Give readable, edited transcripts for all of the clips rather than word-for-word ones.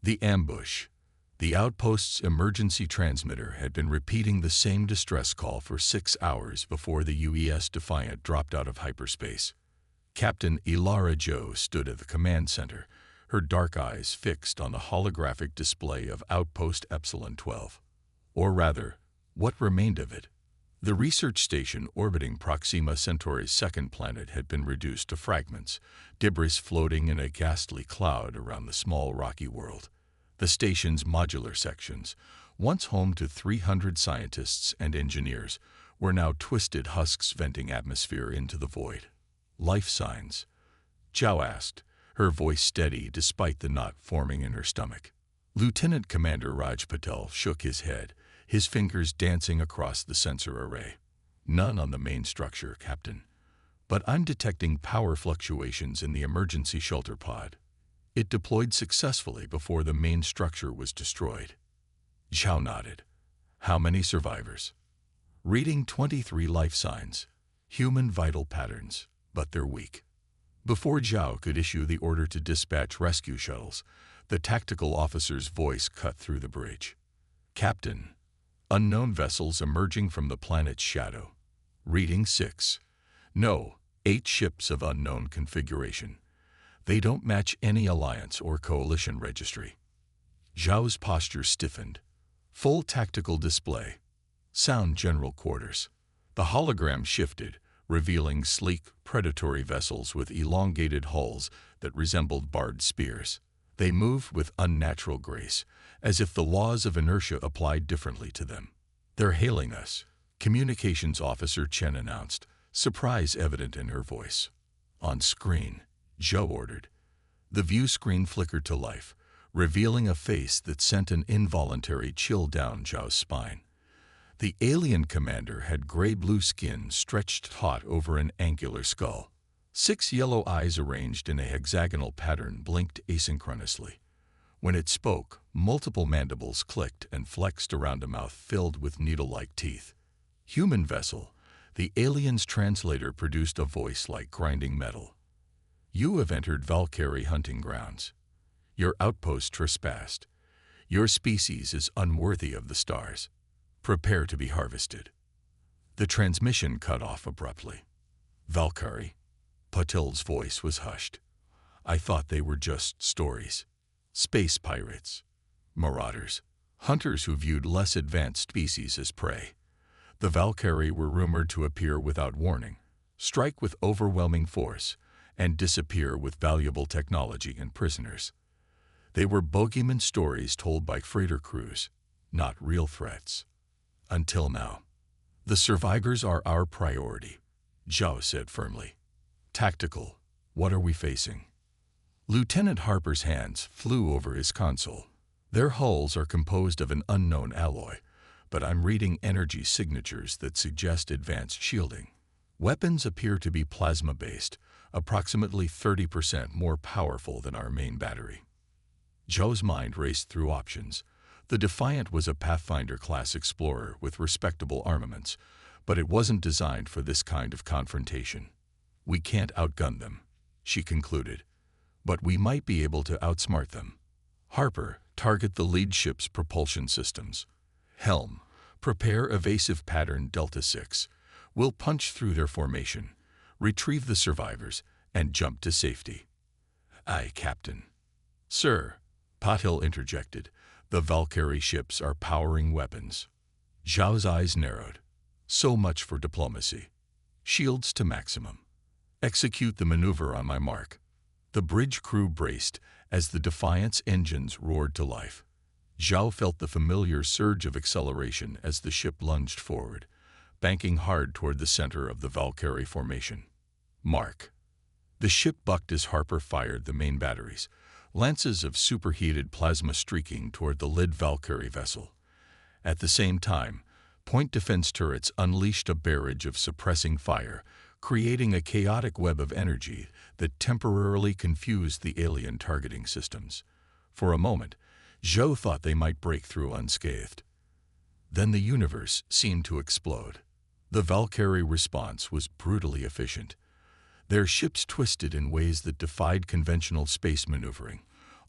The ambush. The outpost's emergency transmitter had been repeating the same distress call for 6 hours before the UES Defiant dropped out of hyperspace. Captain Ilara Joe stood at the command center, her dark eyes fixed on the holographic display of Outpost Epsilon 12. Or rather, what remained of it. The research station orbiting Proxima Centauri's second planet had been reduced to fragments, debris floating in a ghastly cloud around the small rocky world. The station's modular sections, once home to 300 scientists and engineers, were now twisted husks venting atmosphere into the void. Life signs? Zhao asked, her voice steady despite the knot forming in her stomach. Lieutenant Commander Raj Patel shook his head, his fingers dancing across the sensor array. None on the main structure, Captain. But I'm detecting power fluctuations in the emergency shelter pod. It deployed successfully before the main structure was destroyed. Zhao nodded. How many survivors? Reading 23 life signs. Human vital patterns, but they're weak. Before Zhao could issue the order to dispatch rescue shuttles, the tactical officer's voice cut through the bridge. Captain, unknown vessels emerging from the planet's shadow. Reading 6. No, 8 ships of unknown configuration. They don't match any alliance or coalition registry. Zhao's posture stiffened. Full tactical display. Sound general quarters. The hologram shifted, revealing sleek, predatory vessels with elongated hulls that resembled barbed spears. They moved with unnatural grace, as if the laws of inertia applied differently to them. They're hailing us, Communications Officer Chen announced, surprise evident in her voice. On screen, Zhou ordered. The view screen flickered to life, revealing a face that sent an involuntary chill down Zhao's spine. The alien commander had gray-blue skin stretched taut over an angular skull. 6 yellow eyes arranged in a hexagonal pattern blinked asynchronously. When it spoke, multiple mandibles clicked and flexed around a mouth filled with needle-like teeth. Human vessel, the alien's translator produced a voice like grinding metal. You have entered Valkyrie hunting grounds. Your outpost trespassed. Your species is unworthy of the stars. Prepare to be harvested. The transmission cut off abruptly. Valkyrie. Patel's voice was hushed. I thought they were just stories. Space pirates. Marauders. Hunters who viewed less advanced species as prey. The Valkyrie were rumored to appear without warning, strike with overwhelming force, and disappear with valuable technology and prisoners. They were bogeyman stories told by freighter crews, not real threats. Until now. The survivors are our priority, Zhao said firmly. Tactical, what are we facing? Lieutenant Harper's hands flew over his console. Their hulls are composed of an unknown alloy, but I'm reading energy signatures that suggest advanced shielding. Weapons appear to be plasma-based, approximately 30% more powerful than our main battery. Zhou's mind raced through options. The Defiant was a Pathfinder-class explorer with respectable armaments, but it wasn't designed for this kind of confrontation. We can't outgun them, she concluded, but we might be able to outsmart them. Harper, target the lead ship's propulsion systems. Helm, prepare evasive pattern Delta 6. We'll punch through their formation, retrieve the survivors, and jump to safety. Aye, Captain. Sir, Patil interjected, the Valkyrie ships are powering weapons. Zhao's eyes narrowed. So much for diplomacy. Shields to maximum. Execute the maneuver on my mark. The bridge crew braced as the Defiant's engines roared to life. Zhao felt the familiar surge of acceleration as the ship lunged forward, banking hard toward the center of the Valkyrie formation. Mark. The ship bucked as Harper fired the main batteries, lances of superheated plasma streaking toward the lead Valkyrie vessel. At the same time, point defense turrets unleashed a barrage of suppressing fire, creating a chaotic web of energy that temporarily confused the alien targeting systems. For a moment, Zhou thought they might break through unscathed. Then the universe seemed to explode. The Valkyrie response was brutally efficient. Their ships twisted in ways that defied conventional space maneuvering,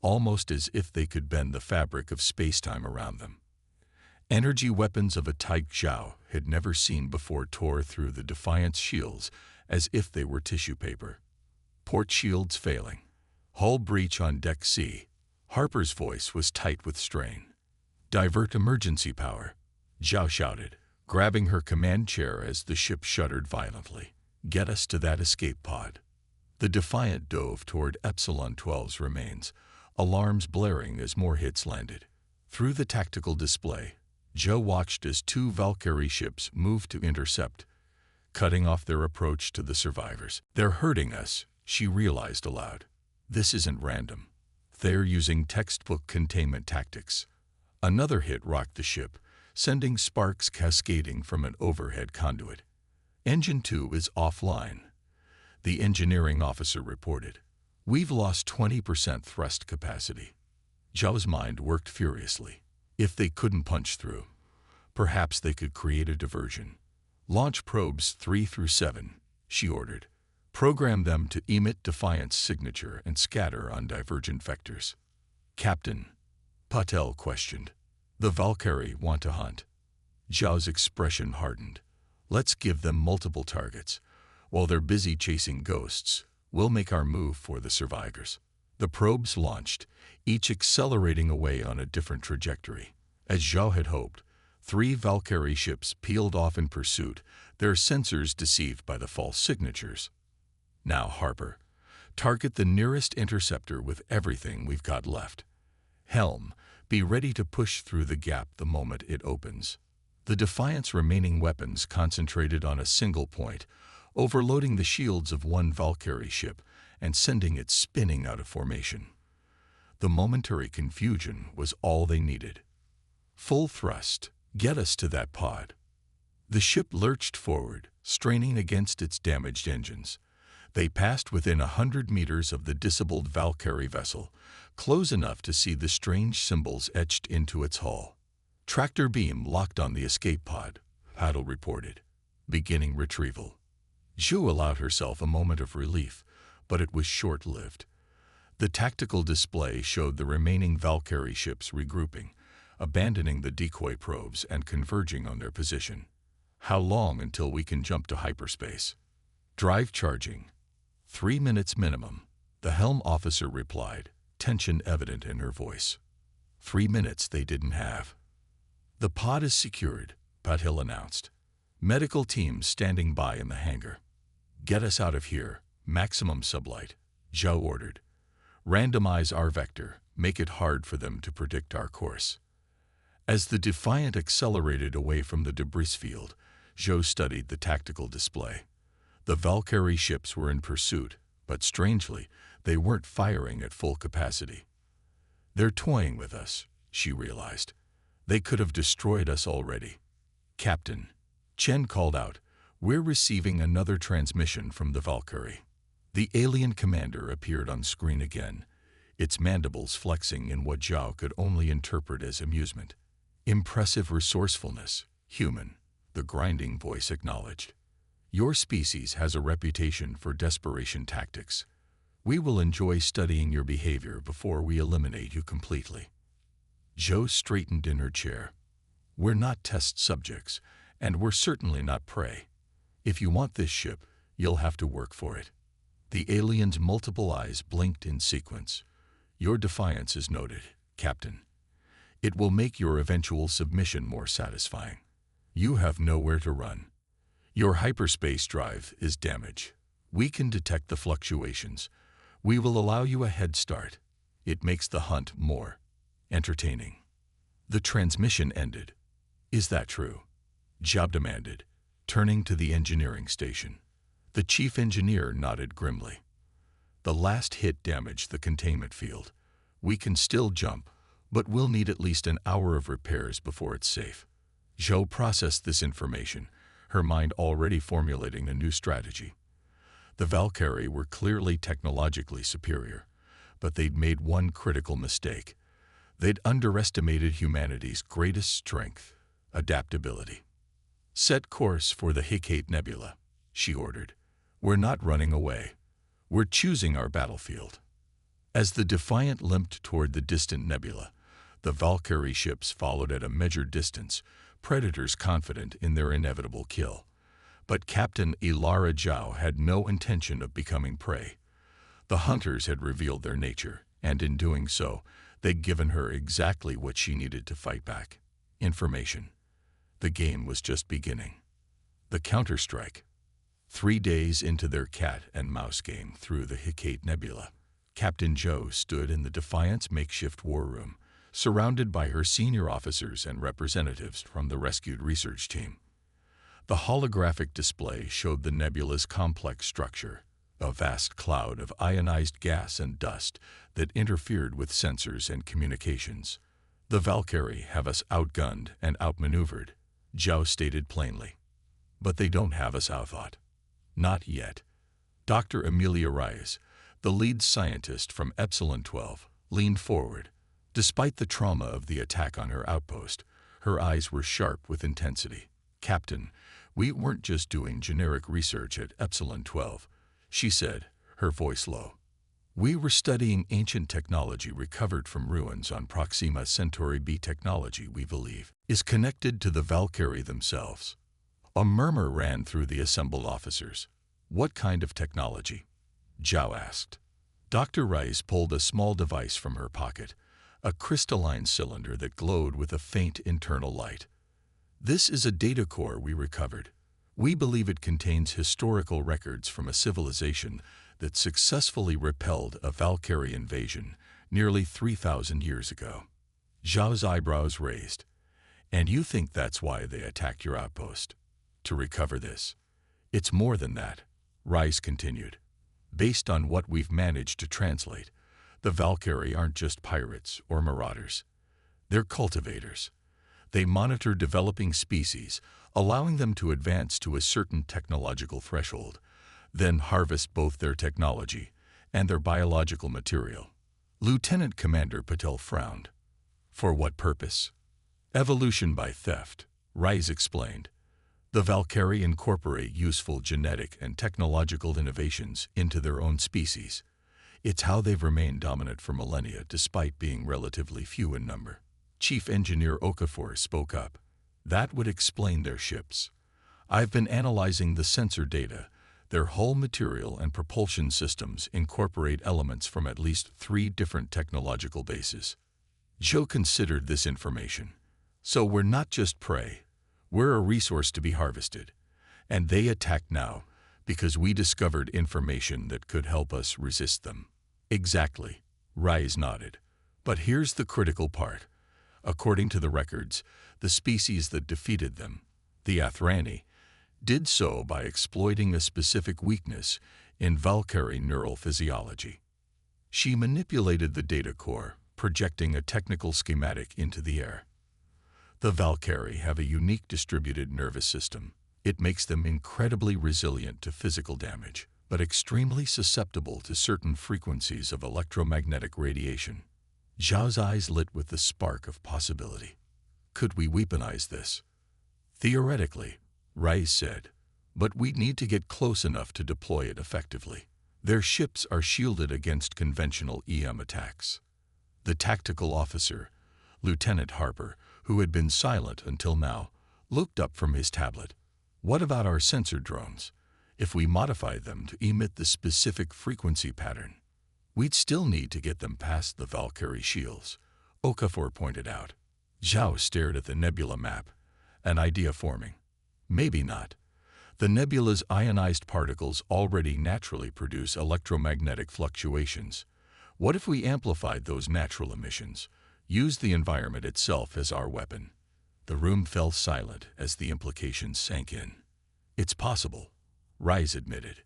almost as if they could bend the fabric of space-time around them. Energy weapons of a type Zhao had never seen before tore through the Defiant's shields as if they were tissue paper. Port shields failing. Hull breach on Deck C. Harper's voice was tight with strain. Divert emergency power, Zhao shouted, grabbing her command chair as the ship shuddered violently. Get us to that escape pod. The Defiant dove toward Epsilon 12's remains, alarms blaring as more hits landed. Through the tactical display, Zhao watched as 2 Valkyrie ships moved to intercept, cutting off their approach to the survivors. They're hurting us, she realized aloud. This isn't random. They're using textbook containment tactics. Another hit rocked the ship, sending sparks cascading from an overhead conduit. Engine 2 is offline, the engineering officer reported. We've lost 20% thrust capacity. Zhao's mind worked furiously. If they couldn't punch through, perhaps they could create a diversion. Launch probes 3 through 7, she ordered. Program them to emit Defiant's signature and scatter on divergent vectors. Captain, Patel questioned. The Valkyrie want to hunt. Zhao's expression hardened. Let's give them multiple targets. While they're busy chasing ghosts, we'll make our move for the survivors. The probes launched, each accelerating away on a different trajectory. As Zhao had hoped, 3 Valkyrie ships peeled off in pursuit, their sensors deceived by the false signatures. Now, Harper, target the nearest interceptor with everything we've got left. Helm, be ready to push through the gap the moment it opens. The Defiant's remaining weapons concentrated on a single point, overloading the shields of 1 Valkyrie ship and sending it spinning out of formation. The momentary confusion was all they needed. Full thrust, get us to that pod. The ship lurched forward, straining against its damaged engines. They passed within 100 meters of the disabled Valkyrie vessel, close enough to see the strange symbols etched into its hull. Tractor beam locked on the escape pod, Paddle reported, beginning retrieval. Zhu allowed herself a moment of relief, but it was short-lived. The tactical display showed the remaining Valkyrie ships regrouping, abandoning the decoy probes and converging on their position. How long until we can jump to hyperspace? Drive charging. 3 minutes minimum, the helm officer replied, tension evident in her voice. 3 minutes they didn't have. The pod is secured, Patil announced. Medical teams standing by in the hangar. Get us out of here, maximum sublight, Zhao ordered. Randomize our vector, make it hard for them to predict our course. As the Defiant accelerated away from the debris field, Zhao studied the tactical display. The Valkyrie ships were in pursuit, but strangely, they weren't firing at full capacity. They're toying with us, she realized. They could have destroyed us already. Captain, Chen called out, we're receiving another transmission from the Valkyrie. The alien commander appeared on screen again, its mandibles flexing in what Zhao could only interpret as amusement. Impressive resourcefulness, human, the grinding voice acknowledged. Your species has a reputation for desperation tactics. We will enjoy studying your behavior before we eliminate you completely. Zhou straightened in her chair. We're not test subjects, and we're certainly not prey. If you want this ship, you'll have to work for it. The alien's multiple eyes blinked in sequence. Your defiance is noted, Captain. It will make your eventual submission more satisfying. You have nowhere to run. Your hyperspace drive is damaged. We can detect the fluctuations. We will allow you a head start. It makes the hunt more entertaining. The transmission ended. Is that true? Zhao demanded, turning to the engineering station. The chief engineer nodded grimly. The last hit damaged the containment field. We can still jump, but we'll need at least an hour of repairs before it's safe. Zhou processed this information, her mind already formulating a new strategy. The Valkyrie were clearly technologically superior, but they'd made one critical mistake. They'd underestimated humanity's greatest strength, adaptability. Set course for the Hecate Nebula, she ordered. We're not running away. We're choosing our battlefield. As the Defiant limped toward the distant nebula, the Valkyrie ships followed at a measured distance, predators confident in their inevitable kill. But Captain Ilara Zhao had no intention of becoming prey. The hunters had revealed their nature, and in doing so, they'd given her exactly what she needed to fight back: information. The game was just beginning. The counterstrike. 3 days into their cat and mouse game through the Hecate Nebula, Captain Zhou stood in the Defiant's makeshift war room, surrounded by her senior officers and representatives from the rescued research team. The holographic display showed the nebula's complex structure, a vast cloud of ionized gas and dust that interfered with sensors and communications. "The Valkyrie have us outgunned and outmaneuvered," Zhao stated plainly. "But they don't have us outthought. Not yet." Dr. Amelia Reyes, the lead scientist from Epsilon 12, leaned forward. Despite the trauma of the attack on her outpost, her eyes were sharp with intensity. "Captain, we weren't just doing generic research at Epsilon 12, she said, her voice low. "We were studying ancient technology recovered from ruins on Proxima Centauri B. Technology, we believe, is connected to the Valkyrie themselves." A murmur ran through the assembled officers. "What kind of technology?" Zhao asked. Dr. Rice pulled a small device from her pocket, a crystalline cylinder that glowed with a faint internal light. "This is a data core we recovered. We believe it contains historical records from a civilization that successfully repelled a Valkyrie invasion nearly 3,000 years ago." Zhao's eyebrows raised. "And you think that's why they attacked your outpost? To recover this?" "It's more than that," Rice continued. "Based on what we've managed to translate, the Valkyrie aren't just pirates or marauders. They're cultivators. They monitor developing species, allowing them to advance to a certain technological threshold, then harvest both their technology and their biological material." Lieutenant Commander Patel frowned. "For what purpose?" "Evolution by theft," Rice explained. "The Valkyrie incorporate useful genetic and technological innovations into their own species. It's how they've remained dominant for millennia despite being relatively few in number." Chief Engineer Okafor spoke up. "That would explain their ships. I've been analyzing the sensor data. Their hull material and propulsion systems incorporate elements from at least 3 different technological bases." Zhou considered this information. "So we're not just prey. We're a resource to be harvested. And they attack now because we discovered information that could help us resist them." "Exactly," Rice nodded. "But here's the critical part. According to the records, the species that defeated them, the Athrani, did so by exploiting a specific weakness in Valkyrie neural physiology. She manipulated the data core, projecting a technical schematic into the air. The Valkyrie have a unique distributed nervous system. It makes them incredibly resilient to physical damage, but extremely susceptible to certain frequencies of electromagnetic radiation." Zhao's eyes lit with the spark of possibility. "Could we weaponize this?" "Theoretically," Rice said, "but we'd need to get close enough to deploy it effectively. Their ships are shielded against conventional EM attacks." The tactical officer, Lieutenant Harper, who had been silent until now, looked up from his tablet. "What about our sensor drones? If we modify them to emit the specific frequency pattern, we'd still need to get them past the Valkyrie shields," Okafor pointed out. Zhao stared at the nebula map, an idea forming. "Maybe not. The nebula's ionized particles already naturally produce electromagnetic fluctuations. What if we amplified those natural emissions, used the environment itself as our weapon?" The room fell silent as the implications sank in. "It's possible," Rice admitted.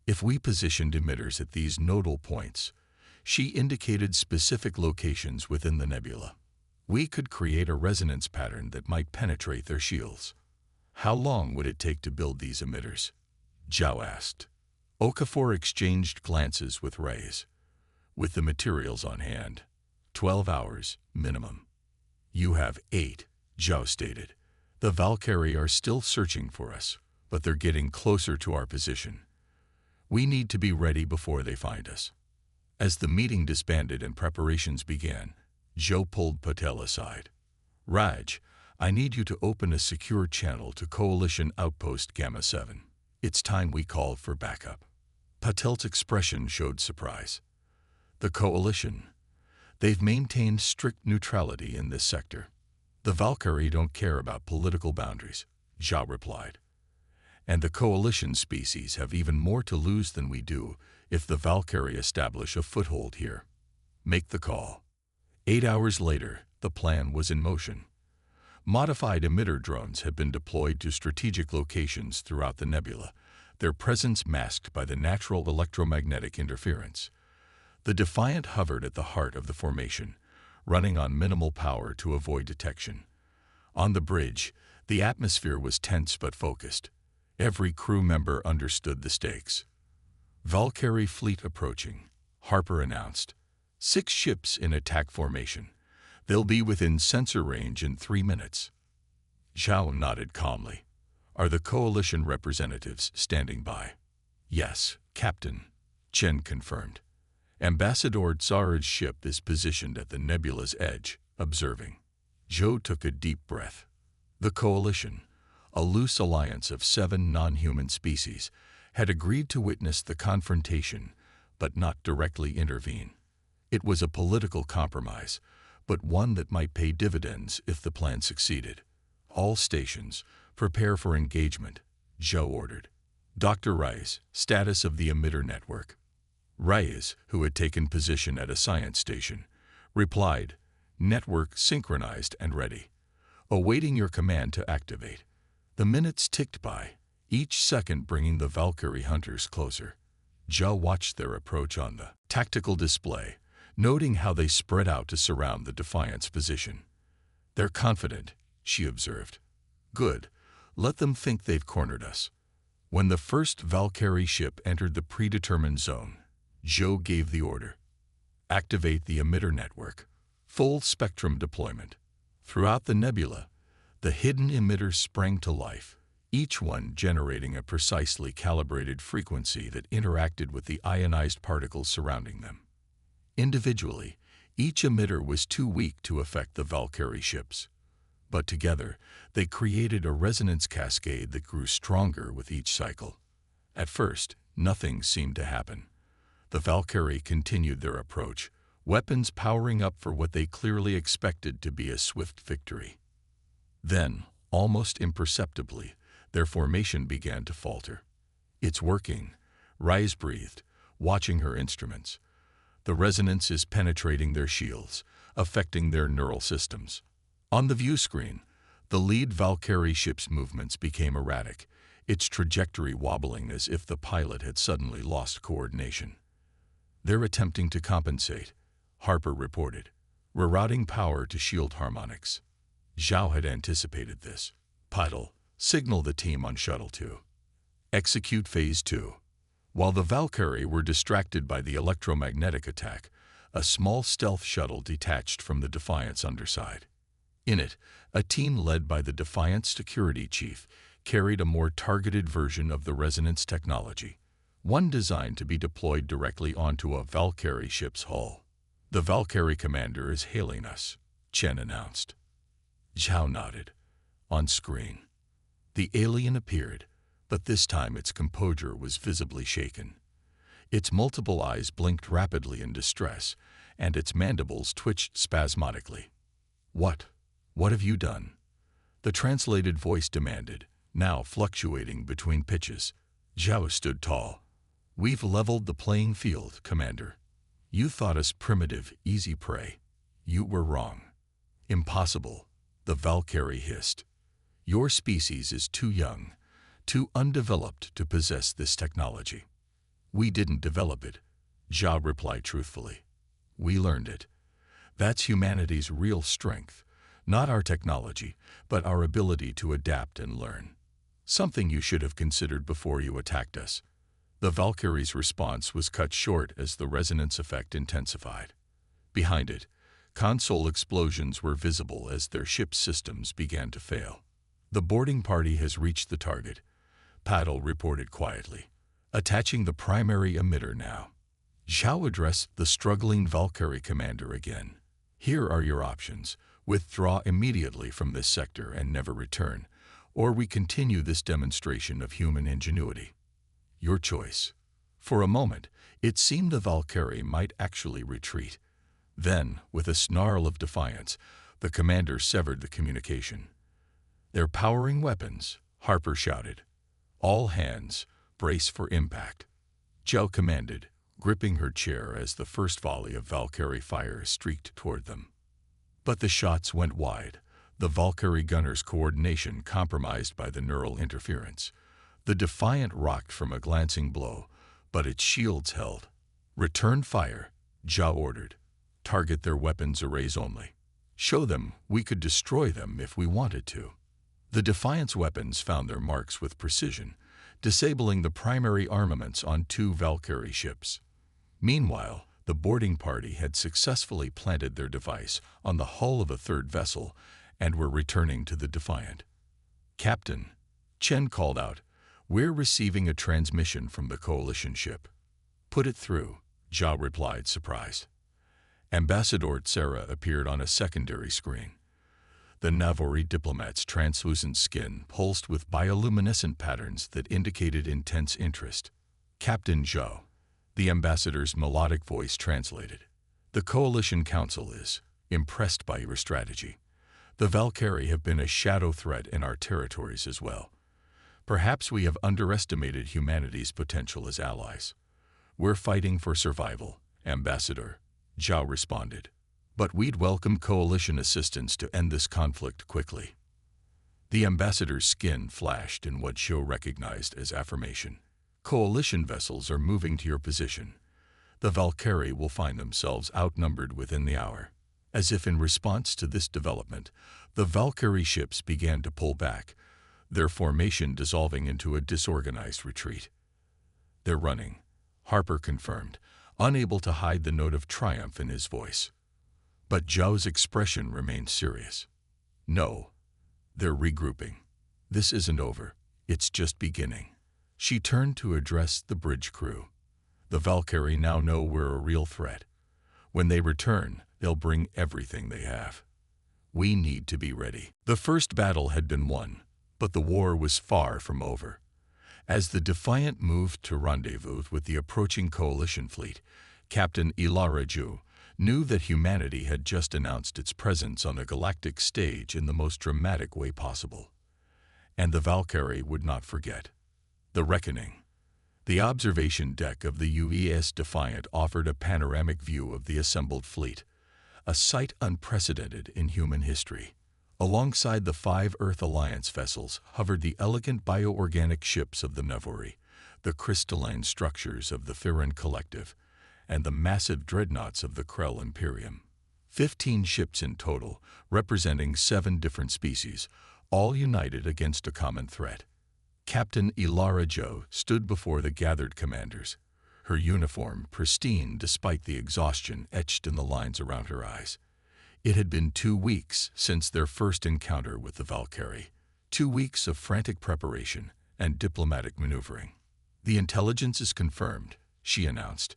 "If we positioned emitters at these nodal points," she indicated specific locations within the nebula, "we could create a resonance pattern that might penetrate their shields." "How long would it take to build these emitters?" Zhao asked. Okafor exchanged glances with Rice. "With the materials on hand, 12 hours minimum." "You have 8, Zhao stated. "The Valkyrie are still searching for us, but they're getting closer to our position. We need to be ready before they find us." As the meeting disbanded and preparations began, Joe pulled Patel aside. Raj, I need you to open a secure channel to Coalition Outpost Gamma 7. It's time we call for backup. Patel's expression showed surprise. The Coalition. They've maintained strict neutrality in this sector. The Valkyrie don't care about political boundaries, Jha replied. And the Coalition species have even more to lose than we do if the Valkyrie establish a foothold here. Make the call. 8 hours later, the plan was in motion. Modified emitter drones had been deployed to strategic locations throughout the nebula, their presence masked by the natural electromagnetic interference. The Defiant hovered at the heart of the formation, running on minimal power to avoid detection. On the bridge, the atmosphere was tense but focused. Every crew member understood the stakes. Valkyrie fleet approaching, Harper announced. 6 ships in attack formation. They'll be within sensor range in 3 minutes. Zhao nodded calmly. Are the Coalition representatives standing by? Yes, Captain, Chen confirmed. Ambassador Tsar's ship is positioned at the nebula's edge, observing. Zhou took a deep breath. The Coalition, a loose alliance of 7 non-human species, had agreed to witness the confrontation, but not directly intervene. It was a political compromise, but one that might pay dividends if the plan succeeded. All stations, prepare for engagement, Zhou ordered. Dr. Reyes, status of the emitter network. Reyes, who had taken position at a science station, replied, network synchronized and ready. Awaiting your command to activate. The minutes ticked by, each second bringing the Valkyrie hunters closer. Zhou watched their approach on the tactical display, noting how they spread out to surround the Defiant's position. They're confident, she observed. Good, let them think they've cornered us. When the first Valkyrie ship entered the predetermined zone, Zhou gave the order. Activate the emitter network. Full spectrum deployment. Throughout the nebula, the hidden emitters sprang to life, each one generating a precisely calibrated frequency that interacted with the ionized particles surrounding them. Individually, each emitter was too weak to affect the Valkyrie ships. But together, they created a resonance cascade that grew stronger with each cycle. At first, nothing seemed to happen. The Valkyrie continued their approach, weapons powering up for what they clearly expected to be a swift victory. Then, almost imperceptibly, their formation began to falter. It's working, Reyes breathed, watching her instruments. The resonance is penetrating their shields, affecting their neural systems. On the view screen, the lead Valkyrie ship's movements became erratic, its trajectory wobbling as if the pilot had suddenly lost coordination. They're attempting to compensate, Harper reported, rerouting power to shield harmonics. Zhao had anticipated this. Patel, signal the team on Shuttle 2. Execute Phase 2. While the Valkyrie were distracted by the electromagnetic attack, a small stealth shuttle detached from the Defiant's underside. In it, a team led by the Defiant security chief carried a more targeted version of the resonance technology, one designed to be deployed directly onto a Valkyrie ship's hull. The Valkyrie commander is hailing us, Chen announced. Zhao nodded. On screen, the alien appeared, but this time its composure was visibly shaken. Its multiple eyes blinked rapidly in distress, and its mandibles twitched spasmodically. What have you done? The translated voice demanded, now fluctuating between pitches. Zhao stood tall. We've leveled the playing field, Commander. You thought us primitive, easy prey. You were wrong. Impossible, the Valkyrie hissed. Your species is too young, too undeveloped to possess this technology. We didn't develop it, Zhao replied truthfully. We learned it. That's humanity's real strength, not our technology, but our ability to adapt and learn. Something you should have considered before you attacked us. The Valkyrie's response was cut short as the resonance effect intensified. Behind it, console explosions were visible as their ship's systems began to fail. The boarding party has reached the target, Patel reported quietly. Attaching the primary emitter now. Zhao addressed the struggling Valkyrie commander again. Here are your options. Withdraw immediately from this sector and never return, or we continue this demonstration of human ingenuity. Your choice. For a moment, it seemed the Valkyrie might actually retreat. Then, with a snarl of defiance, the commander severed the communication. "They're powering weapons," Harper shouted. "All hands, brace for impact." Zhao commanded, gripping her chair as the first volley of Valkyrie fire streaked toward them. But the shots went wide, the Valkyrie gunner's coordination compromised by the neural interference. The Defiant rocked from a glancing blow, but its shields held. "Return fire," Zhao ordered. "Target their weapons arrays only. Show them we could destroy them if we wanted to." The Defiant's weapons found their marks with precision, disabling the primary armaments on 2 Valkyrie ships. Meanwhile, the boarding party had successfully planted their device on the hull of a 3rd vessel and were returning to the Defiant. "Captain," Chen called out, "we're receiving a transmission from the Coalition ship." "Put it through," Zhao replied, surprised. Ambassador Tsara appeared on a secondary screen. The Navori diplomat's translucent skin pulsed with bioluminescent patterns that indicated intense interest. "Captain Zhao," the ambassador's melodic voice translated. "The Coalition Council is impressed by your strategy. The Valkyrie have been a shadow threat in our territories as well. Perhaps we have underestimated humanity's potential as allies." "We're fighting for survival, Ambassador," Zhao responded. "But we'd welcome Coalition assistance to end this conflict quickly." The ambassador's skin flashed in what Zhao recognized as affirmation. "Coalition vessels are moving to your position. The Valkyrie will find themselves outnumbered within the hour." As if in response to this development, the Valkyrie ships began to pull back, their formation dissolving into a disorganized retreat. "They're running," Harper confirmed, unable to hide the note of triumph in his voice. But Zhao's expression remained serious. "No, they're regrouping. This isn't over. It's just beginning." She turned to address the bridge crew. "The Valkyrie now know we're a real threat. When they return, they'll bring everything they have. We need to be ready." The first battle had been won, but the war was far from over. As the Defiant moved to rendezvous with the approaching Coalition fleet, Captain Ilaraju knew that humanity had just announced its presence on a galactic stage in the most dramatic way possible. And the Valkyrie would not forget. The reckoning. The observation deck of the UES Defiant offered a panoramic view of the assembled fleet, a sight unprecedented in human history. Alongside the 5 Earth Alliance vessels hovered the elegant bioorganic ships of the Navori, the crystalline structures of the Firan Collective, and the massive dreadnoughts of the Krell Imperium. 15 ships in total, representing 7 different species, all united against a common threat. Captain Ilara Jo stood before the gathered commanders, her uniform pristine despite the exhaustion etched in the lines around her eyes. It had been 2 weeks since their first encounter with the Valkyrie, 2 weeks of frantic preparation and diplomatic maneuvering. "The intelligence is confirmed," she announced,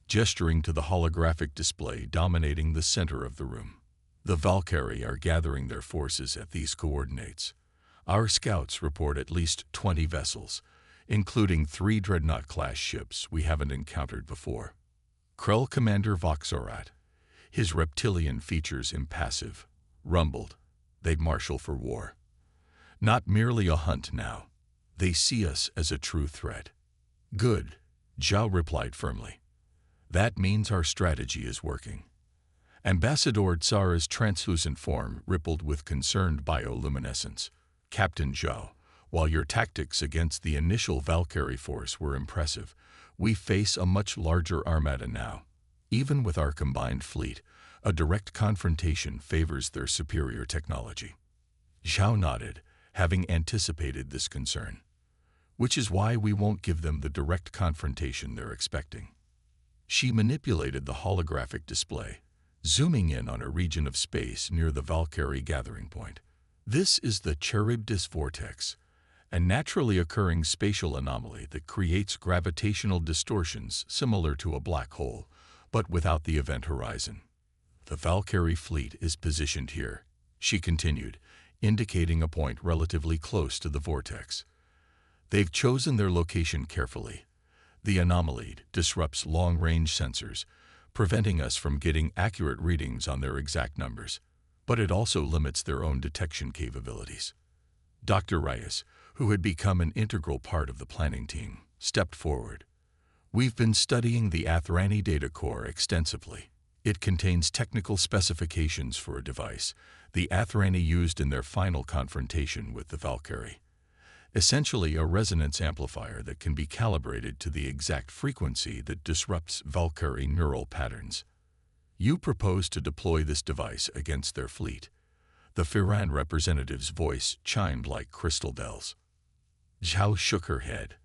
gesturing to the holographic display dominating the center of the room. "The Valkyrie are gathering their forces at these coordinates. Our scouts report at least 20 vessels, including 3 dreadnought-class ships we haven't encountered before." Krell Commander Voxorat, his reptilian features impassive, rumbled, "They'd marshal for war. Not merely a hunt now. They see us as a true threat." "Good," Zhao replied firmly. "That means our strategy is working." Ambassador Tsara's translucent form rippled with concerned bioluminescence. "Captain Zhao, while your tactics against the initial Valkyrie force were impressive, we face a much larger armada now. Even with our combined fleet, a direct confrontation favors their superior technology." Zhao nodded, having anticipated this concern. "Which is why we won't give them the direct confrontation they're expecting." She manipulated the holographic display, zooming in on a region of space near the Valkyrie gathering point. "This is the Charybdis vortex, a naturally occurring spatial anomaly that creates gravitational distortions similar to a black hole, but without the event horizon. The Valkyrie fleet is positioned here, she continued, indicating a point relatively close to the vortex. They've chosen their location carefully. The anomaly disrupts long-range sensors, preventing us from getting accurate readings on their exact numbers, but it also limits their own detection capabilities. Dr. Reyes, who had become an integral part of the planning team, stepped forward. We've been studying the Athrani data core extensively. It contains technical specifications for a device, the Athrani used in their final confrontation with the Valkyrie. Essentially a resonance amplifier that can be calibrated to the exact frequency that disrupts Valkyrie neural patterns. You propose to deploy this device against their fleet. The Firan representative's voice chimed like crystal bells. Zhao shook her head.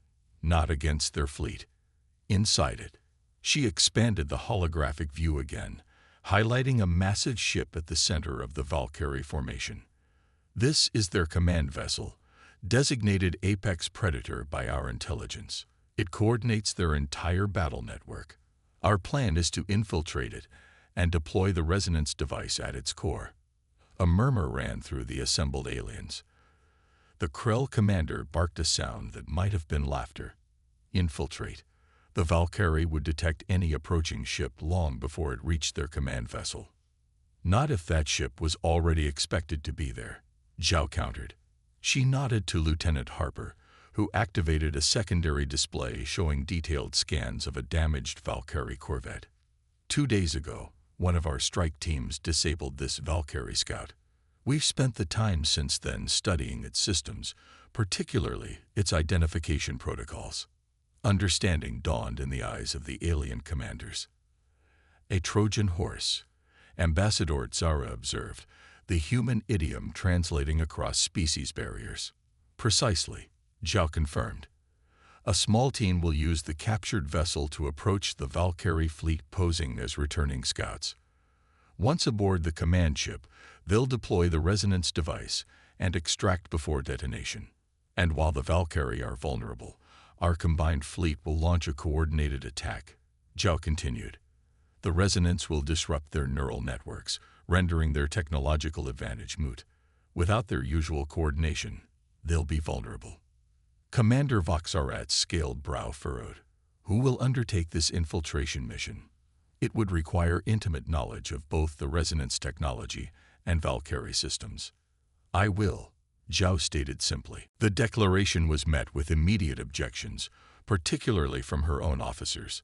Not against their fleet. Inside it. She expanded the holographic view again, highlighting a massive ship at the center of the Valkyrie formation. This is their command vessel, designated Apex Predator by our intelligence. It coordinates their entire battle network. Our plan is to infiltrate it and deploy the resonance device at its core. A murmur ran through the assembled aliens. The Krell commander barked a sound that might have been laughter. Infiltrate. The Valkyrie would detect any approaching ship long before it reached their command vessel. Not if that ship was already expected to be there, Zhao countered. She nodded to Lieutenant Harper, who activated a secondary display showing detailed scans of a damaged Valkyrie corvette. 2 days ago, one of our strike teams disabled this Valkyrie scout. We've spent the time since then studying its systems, particularly its identification protocols. Understanding dawned in the eyes of the alien commanders. A Trojan horse, Ambassador Zara observed, the human idiom translating across species barriers. Precisely, Zhao confirmed. A small team will use the captured vessel to approach the Valkyrie fleet posing as returning scouts. Once aboard the command ship, they'll deploy the resonance device and extract before detonation. And while the Valkyrie are vulnerable, our combined fleet will launch a coordinated attack, Zhao continued. The resonance will disrupt their neural networks, rendering their technological advantage moot. Without their usual coordination, they'll be vulnerable. Commander Voxarat's scaled brow furrowed. Who will undertake this infiltration mission? It would require intimate knowledge of both the resonance technology and Valkyrie systems. I will, Zhao stated simply. The declaration was met with immediate objections, particularly from her own officers.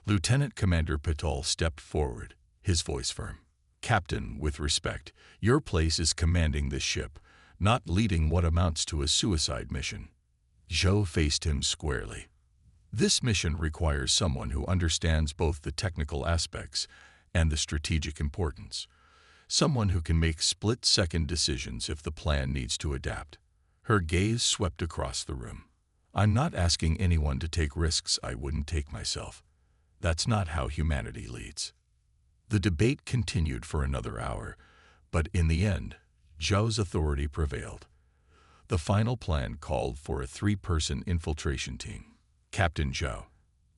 Lieutenant Commander Patel stepped forward, his voice firm. Captain, with respect, your place is commanding this ship, not leading what amounts to a suicide mission. Zhou faced him squarely. This mission requires someone who understands both the technical aspects and the strategic importance. Someone who can make split-second decisions if the plan needs to adapt. Her gaze swept across the room. I'm not asking anyone to take risks I wouldn't take myself. That's not how humanity leads. The debate continued for another hour, but in the end, Zhou's authority prevailed. The final plan called for a 3-person infiltration team. Captain Zhao,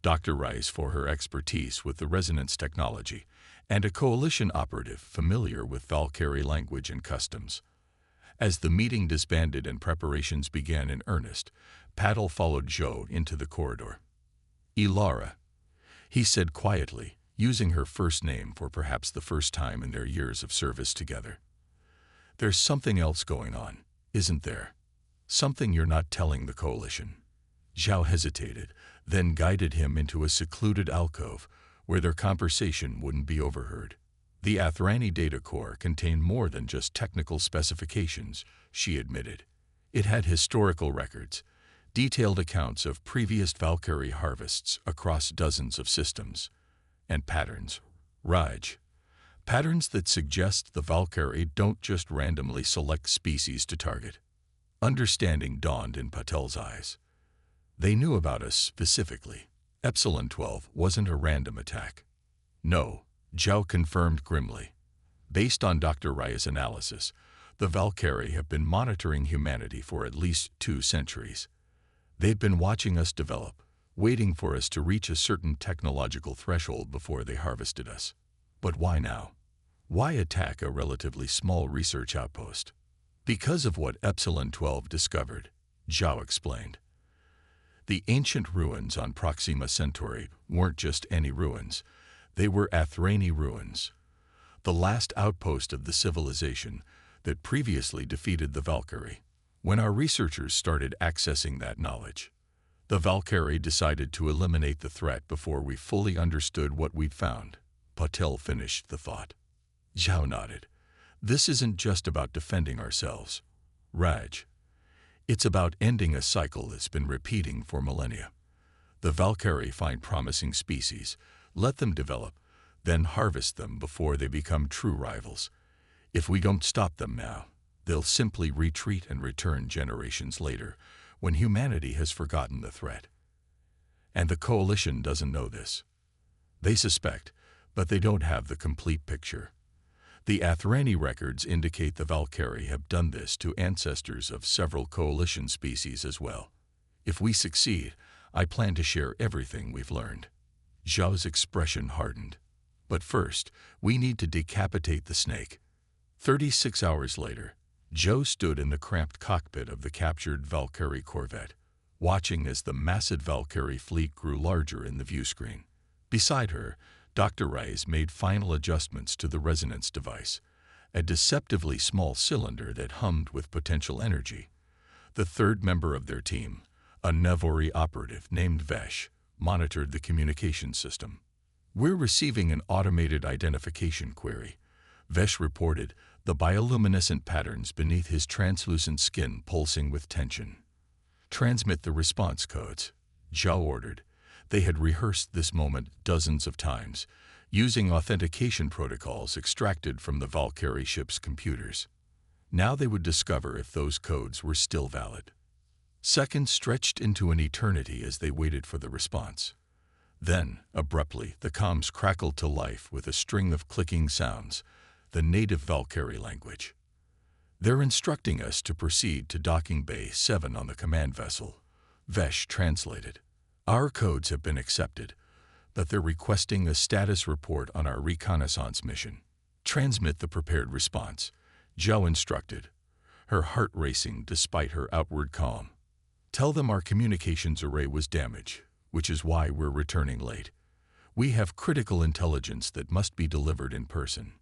Dr. Rice for her expertise with the resonance technology, and a coalition operative familiar with Valkyrie language and customs. As the meeting disbanded and preparations began in earnest, Paddle followed Zhou into the corridor. Ilara, he said quietly, using her first name for perhaps the first time in their years of service together. There's something else going on, isn't there? Something you're not telling the coalition. Zhao hesitated, then guided him into a secluded alcove where their conversation wouldn't be overheard. The Athrani data core contained more than just technical specifications, she admitted. It had historical records, detailed accounts of previous Valkyrie harvests across dozens of systems, and patterns, Raj. Patterns that suggest the Valkyrie don't just randomly select species to target. Understanding dawned in Patel's eyes. They knew about us specifically. Epsilon 12 wasn't a random attack. No, Zhao confirmed grimly. Based on Dr. Raya's analysis, The Valkyrie have been monitoring humanity for at least 2 centuries. They've been watching us develop, waiting for us to reach a certain technological threshold before they harvested us. But why now? Why attack a relatively small research outpost? Because of what Epsilon 12 discovered, Zhao explained. The ancient ruins on Proxima Centauri weren't just any ruins. They were Athrani ruins, the last outpost of the civilization that previously defeated the Valkyrie. When our researchers started accessing that knowledge, the Valkyrie decided to eliminate the threat before we fully understood what we'd found. Patel finished the thought. Zhao nodded. This isn't just about defending ourselves, Raj. It's about ending a cycle that's been repeating for millennia. The Valkyrie find promising species, let them develop, then harvest them before they become true rivals. If we don't stop them now, they'll simply retreat and return generations later, when humanity has forgotten the threat. And the Coalition doesn't know this. They suspect, but they don't have the complete picture. The Athrani records indicate the Valkyrie have done this to ancestors of several Coalition species as well. If we succeed, I plan to share everything we've learned. Zhao's expression hardened. But first, we need to decapitate the snake. 36 hours later, Zhao stood in the cramped cockpit of the captured Valkyrie corvette, watching as the massive Valkyrie fleet grew larger in the viewscreen. Beside her, Dr. Rice made final adjustments to the resonance device, a deceptively small cylinder that hummed with potential energy. The third member of their team, a Nevori operative named Vesh, monitored the communication system. "We're receiving an automated identification query," Vesh reported, the bioluminescent patterns beneath his translucent skin pulsing with tension. "Transmit the response codes," Zhao ordered. They had rehearsed this moment dozens of times, using authentication protocols extracted from the Valkyrie ship's computers. Now they would discover if those codes were still valid. Seconds stretched into an eternity as they waited for the response. Then, abruptly, the comms crackled to life with a string of clicking sounds, the native Valkyrie language. "They're instructing us to proceed to Docking Bay 7 on the command vessel," Vesh translated. "Our codes have been accepted, but they're requesting a status report on our reconnaissance mission. Transmit the prepared response," Zhao instructed, her heart racing despite her outward calm. "Tell them our communications array was damaged, which is why we're returning late. We have critical intelligence that must be delivered in person."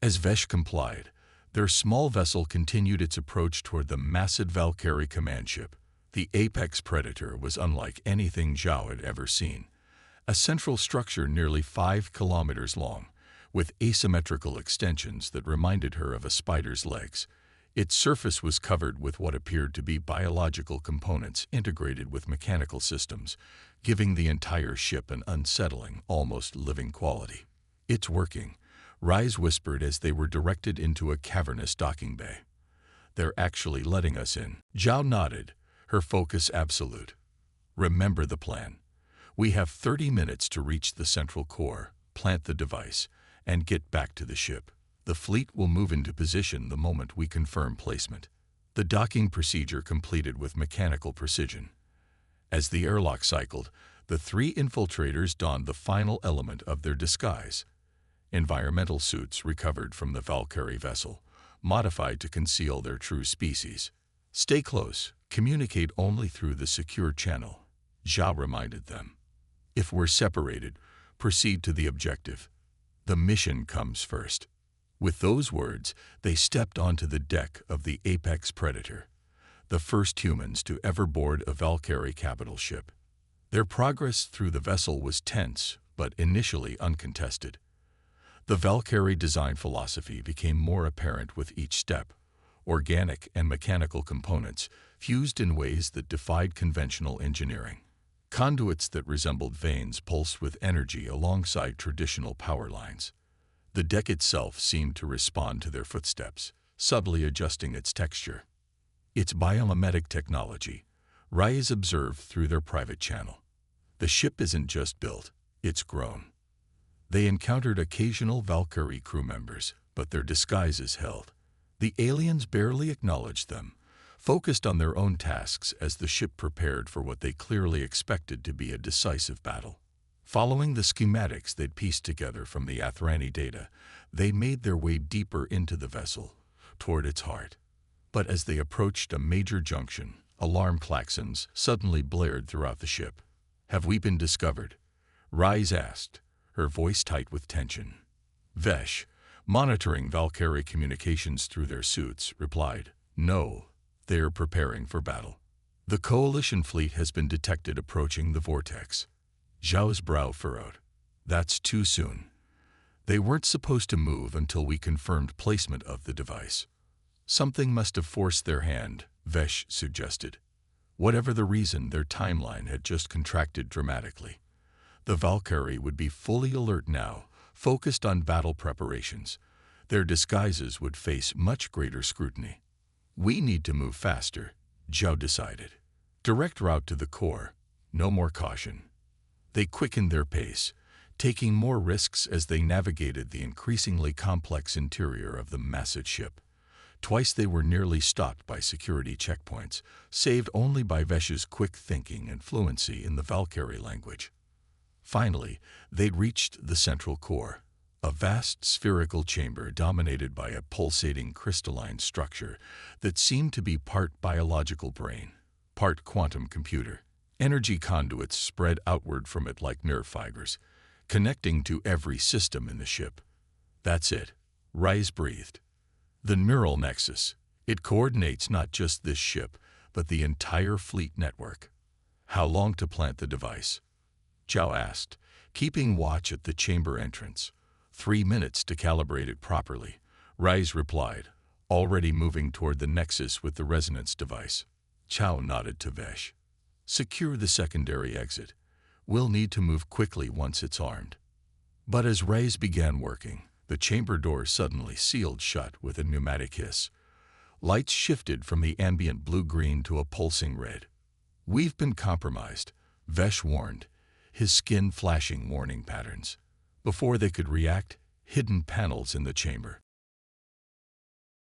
As Vesh complied, their small vessel continued its approach toward the massive Valkyrie command ship. The apex predator was unlike anything Zhao had ever seen. A central structure nearly 5 kilometers long, with asymmetrical extensions that reminded her of a spider's legs. Its surface was covered with what appeared to be biological components integrated with mechanical systems, giving the entire ship an unsettling, almost living quality. "It's working," Rise whispered as they were directed into a cavernous docking bay. "They're actually letting us in." Zhao nodded, her focus absolute. "Remember the plan. We have 30 minutes to reach the central core, plant the device, and get back to the ship. The fleet will move into position the moment we confirm placement." The docking procedure completed with mechanical precision. As the airlock cycled, the 3 infiltrators donned the final element of their disguise. Environmental suits recovered from the Valkyrie vessel, modified to conceal their true species. "Stay close. Communicate only through the secure channel," Zhao reminded them. "If we're separated, proceed to the objective. The mission comes first." With those words, they stepped onto the deck of the Apex Predator, the first humans to ever board a Valkyrie capital ship. Their progress through the vessel was tense, but initially uncontested. The Valkyrie design philosophy became more apparent with each step. Organic and mechanical components fused in ways that defied conventional engineering. Conduits that resembled veins pulsed with energy alongside traditional power lines. The deck itself seemed to respond to their footsteps, subtly adjusting its texture. "It's biomimetic technology," Rais observed through their private channel. "The ship isn't just built, it's grown." They encountered occasional Valkyrie crew members, but their disguises held. The aliens barely acknowledged them, focused on their own tasks as the ship prepared for what they clearly expected to be a decisive battle. Following the schematics they'd pieced together from the Athrani data, they made their way deeper into the vessel, toward its heart. But as they approached a major junction, alarm klaxons suddenly blared throughout the ship. "Have we been discovered?" Rise asked, her voice tight with tension. Vesh, monitoring Valkyrie communications through their suits, replied, "No, they're preparing for battle. The Coalition fleet has been detected approaching the vortex." Zhao's brow furrowed. "That's too soon. They weren't supposed to move until we confirmed placement of the device." "Something must have forced their hand," Vesh suggested. Whatever the reason, their timeline had just contracted dramatically. The Valkyrie would be fully alert now, focused on battle preparations. Their disguises would face much greater scrutiny. "We need to move faster," Zhao decided. "Direct route to the core, no more caution." They quickened their pace, taking more risks as they navigated the increasingly complex interior of the massive ship. Twice they were nearly stopped by security checkpoints, saved only by Vesh's quick thinking and fluency in the Valkyrie language. Finally, they'd reached the central core, a vast spherical chamber dominated by a pulsating crystalline structure that seemed to be part biological brain, part quantum computer. Energy conduits spread outward from it like nerve fibers, connecting to every system in the ship. "That's it," Rise breathed. "The neural nexus. It coordinates not just this ship, but the entire fleet network." "How long to plant the device?" Zhao asked, keeping watch at the chamber entrance. 3 minutes to calibrate it properly," Rise replied, already moving toward the nexus with the resonance device. Zhao nodded to Vesh. "Secure the secondary exit. We'll need to move quickly once it's armed." But as Rise began working, the chamber door suddenly sealed shut with a pneumatic hiss. Lights shifted from the ambient blue-green to a pulsing red. "We've been compromised," Vesh warned, his skin flashing warning patterns. Before they could react, hidden panels in the chamber,